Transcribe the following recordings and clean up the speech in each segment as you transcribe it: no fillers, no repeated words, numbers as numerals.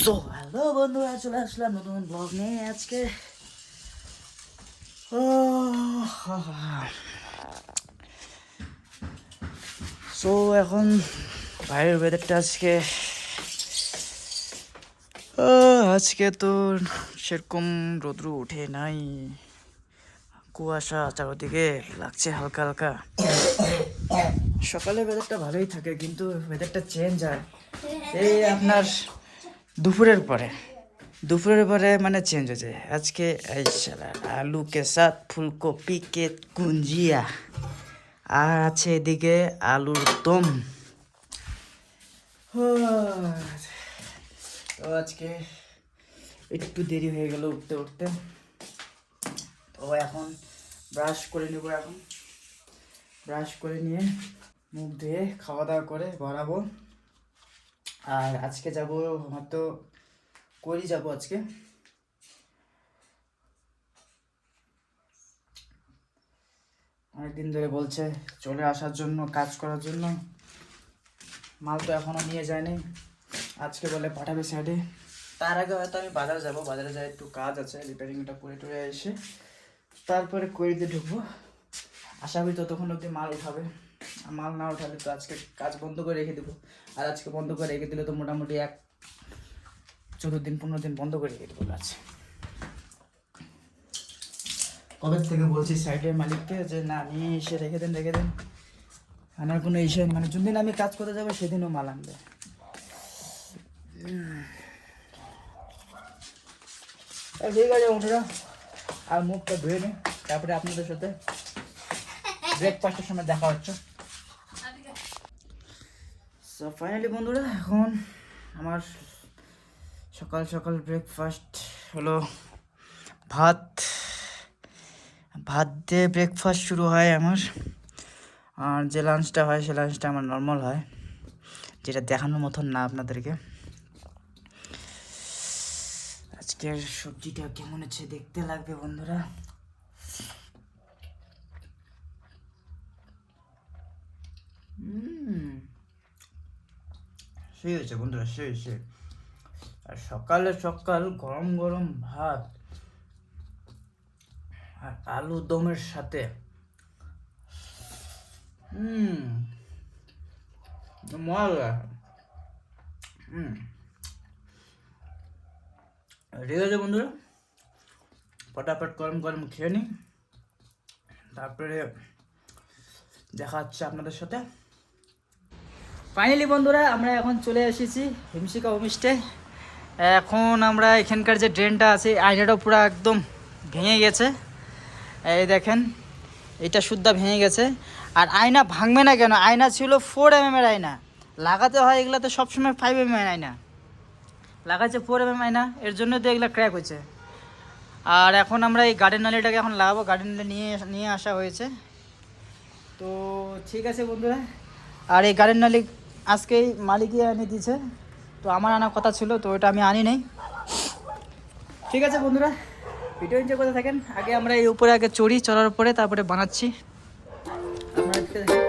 So hello বন্ধুরা, চলে আসলাম নতুন ব্লগ নিয়ে আজকে। সো এখন বাইরের ওয়েদারটা আজকে তো সেরকম রোদ্র উঠে নাই, কুয়াশা চারদিকে লাগছে হালকা হালকা। সকালে ওয়েদারটা ভালোই থাকে, কিন্তু ওয়েদারটা চেঞ্জ হয় এই আপনার দুপুরের পরে মানে চেঞ্জ হয়ে যায়। আজকে এই শালা আলু কে সাথ ফুলকপি কে কুঞ্জিয়া, আর আছে এদিকে আলুর দম। তো আজকে একটু দেরি হয়ে গেল উঠতে উঠতে। তো এখন ব্রাশ করে নেবো, এখন ব্রাশ করে নিয়ে মুখ ধুয়ে খাওয়া দাওয়া করে বাড়াবো। আর আজকে যাবো, আমার তো করি যাবো আজকে। অনেকদিন ধরে বলছে চলে আসার জন্য, কাজ করার জন্য। মাল তো এখনও নিয়ে যায়নি, আজকে বলে পাঠাবে সাইডে। তার আগে হয়তো আমি বাজারে যাবো, বাজারে যাই, একটু কাজ আছে, রিপেয়ারিংটা করে টরে এসে তারপরে করিতে ঢুকবো। আশা করি ততক্ষণ অবধি মাল উঠাবে। আর মাল না উঠালে তো আজকে কাজ বন্ধ করে রেখে দেবো। আর আজকে বন্ধ করে রেখে দিলে তো মোটামুটি 14 দিন 15 দিন বন্ধ করে রেখে দেবো কাজ। কবে থেকে বলছি সাইডের মালিককে যে না, নিয়ে এসে রেখে দেন। আমার কোনো ইস্যু নেই, মানে যেদিন আমি কাজ করতে যাবো সেদিনও মাল আনবে। ঠিক আছে বন্ধুরা, আর মুখটা ধুয়ে নিই, তারপরে আপনাদের সাথে ব্রেকফাস্টের সময় দেখা হচ্ছে। সো ফাইনালি বন্ধুরা, এখন আমার সকাল সকাল ব্রেকফাস্ট হলো ভাত দিয়ে ব্রেকফাস্ট শুরু হয় আমার। আর যে লাঞ্চটা হয় সে লাঞ্চটা আমার নর্মাল হয়, যেটা দেখানোর মতন না আপনাদেরকে। আজকের সবজিটা কেমন আছে দেখতে লাগবে বন্ধুরা। সেই হয়েছে বন্ধুরা, সেই। আর সকাল গরম গরম ভাত আর আলু দমের সাথে মজা। ঠিক আছে বন্ধুরা, ফটাফট গরম গরম খেয়ে নিই, তারপরে দেখা হচ্ছে আপনাদের সাথে। ফাইনালি বন্ধুরা, আমরা এখন চলে এসেছি হিমশিকা হোমস্টে। এখন আমরা এখানকার যে ড্রেনটা আছে, আয়নাটাও পুরো একদম ভেঙে গেছে। এই দেখেন, এটা শুদ্ধা ভেঙে গেছে। আর আয়না ভাঙবে না কেন? আয়না ছিল 4 mm এর আয়না, লাগাতে হয় এগুলো তো সবসময় 5 mm এর আয়না, লাগাচ্ছে 4 mm আয়না, এর জন্য তো এগুলো ক্র্যাক হয়েছে। আর এখন আমরা এই গার্ডেন নালিটাকে এখন লাগাবো, গার্ডেন নালি নিয়ে আসা হয়েছে। তো ঠিক আছে বন্ধুরা, আর এই গার্ডেন নালি আজকেই মালিকই এনে দিয়েছে, তো আমার আনার কথা ছিল, তো ওটা আমি আনি নাই। ঠিক আছে বন্ধুরা, ভিডিও এনজয় করতে থাকেন। আগে আমরা এই উপরে চড়ার পরে তারপরে বানাচ্ছি আপনারা দেখতে থাকেন।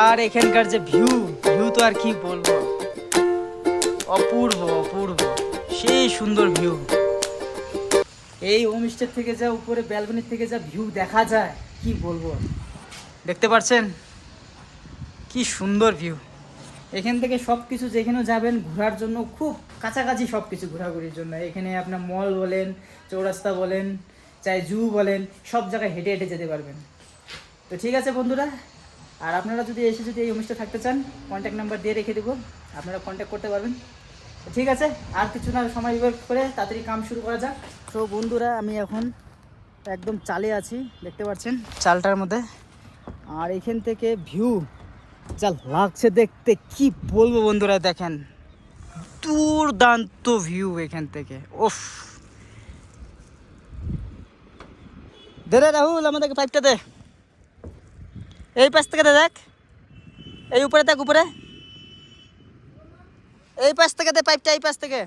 আর এখানকার যে ভিউ তো আর কি বলবো, অপূর্ব সেই সুন্দর ভিউ। এই হোমস্টে থেকে যা উপরে ব্যালকনির থেকে যা ভিউ দেখা যায়, কি বলবো। দেখতে পাচ্ছেন কি সুন্দর ভিউ। এখান থেকে সব কিছু যেখানেও যাবেন ঘোরার জন্য খুব কাছাকাছি, সব কিছু ঘোরাঘুরির জন্য। এখানে আপনার মল বলেন, চৌরাস্তা বলেন, চাই জু বলেন, সব জায়গায় হেঁটে হেঁটে যেতে পারবেন। তো ঠিক আছে বন্ধুরা, আর আপনারা যদি এই হোমস্টে থাকতে চান, কন্ট্যাক্ট নাম্বার দিয়ে রেখে দেবো, আপনারা কন্ট্যাক্ট করতে পারবেন। ঠিক আছে, আর কিছু না সময় বের করে তাড়াতাড়ি কাম শুরু করা যাক। তো বন্ধুরা, আমি এখন একদম চালে আছি, দেখতে পাচ্ছেন চালটার মধ্যে। আর এখান থেকে ভিউ যা লাগছে দেখতে, কি বলবো বন্ধুরা, দেখেন দুর্দান্ত ভিউ এখান থেকে। ওফ, দে রে রাহুল, আমাদেরকে পাইপটা দে। এই পাশ থেকে দে, দেখ এই উপরে, দেখ উপরে, এই পাশ থেকে দে পাইপটা, এই পাশ থেকে।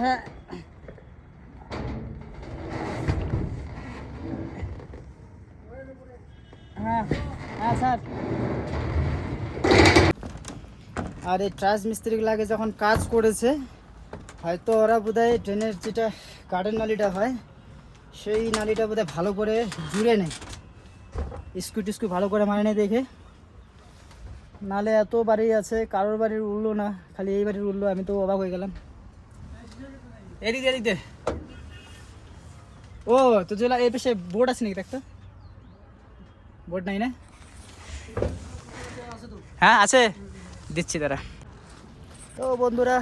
হ্যাঁ, আর এই ট্রাস মিস্ত্রিগুলাকে যখন কাজ করেছে হয়তো ওরা বোধহয় ড্রেনের যেটা গার্ডেন নালিটা হয় সেই নালিটা বোধহয় ভালো করে জুড়ে নেয়, স্ক্রু টিস্ক্রু ভালো করে মানে নেই দেখে, নালে এত বাড়ি আছে কারোর বাড়ির উঠলো না, খালি এই বাড়ির উঠলো। আমি তো অবাক হয়ে গেলাম। এদিক এদিক দে। ও তো যেগুলো এই পাশে বোর্ড আছে নাকি একটা? বোর্ড নাই না? হ্যাঁ আছে, দিচ্ছি তারা। তো বন্ধুরা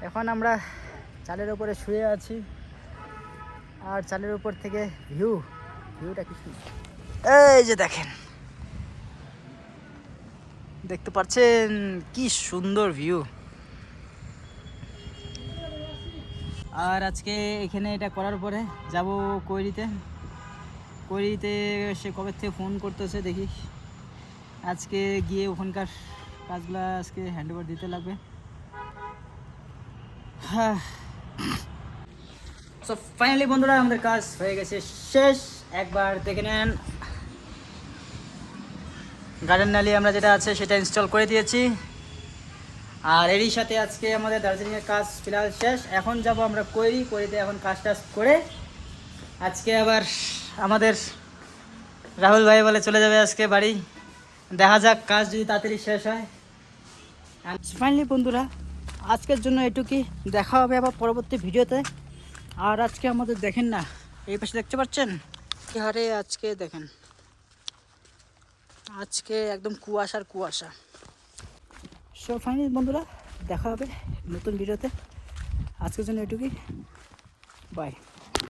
এখন আমরা চালের উপরে শুয়ে আছি, আর চালের উপর থেকে ভিউটা কি সুন্দর। এই যে দেখেন, দেখতে পাচ্ছেন কি সুন্দর ভিউ। আর আজকে এখানে এটা করার পরে যাব কৈরিতে। সে কবে থেকে ফোন করতেছে, দেখি আজকে গিয়ে ওখানকার কাজগুলো আজকে হ্যান্ডওভার দিতে লাগবে। হ্যাঁ, সো ফাইনালি বন্ধুরা আমাদের কাজ হয়ে গেছে শেষ। একবার দেখে নেন, গার্ডেন নালি আমরা যেটা আছে সেটা ইনস্টল করে দিয়েছি। আর এরই সাথে আজকে আমাদের দার্জিলিংয়ের কাজ ফিলহাল শেষ। এখন যাব আমরা কৈরিতে এখন কাজ টাজ করে আজকে আবার আমাদের রাহুল ভাই বলে চলে যাবে আজকে বাড়ি। দেখা যাক কাজ যদি তাড়াতাড়ি শেষ হয়। ফাইনালি বন্ধুরা আজকের জন্য এটুকুই, দেখা হবে আবার পরবর্তী ভিডিওতে। আর আজকে আমাদের দেখেন না, এই পাশে দেখতে পাচ্ছেন কি হারে আজকে দেখেন, আজকে একদম কুয়াশা। সো ফাইনালি বন্ধুরা দেখা হবে নতুন ভিডিওতে। আজকের জন্য এটুকুই, বাই।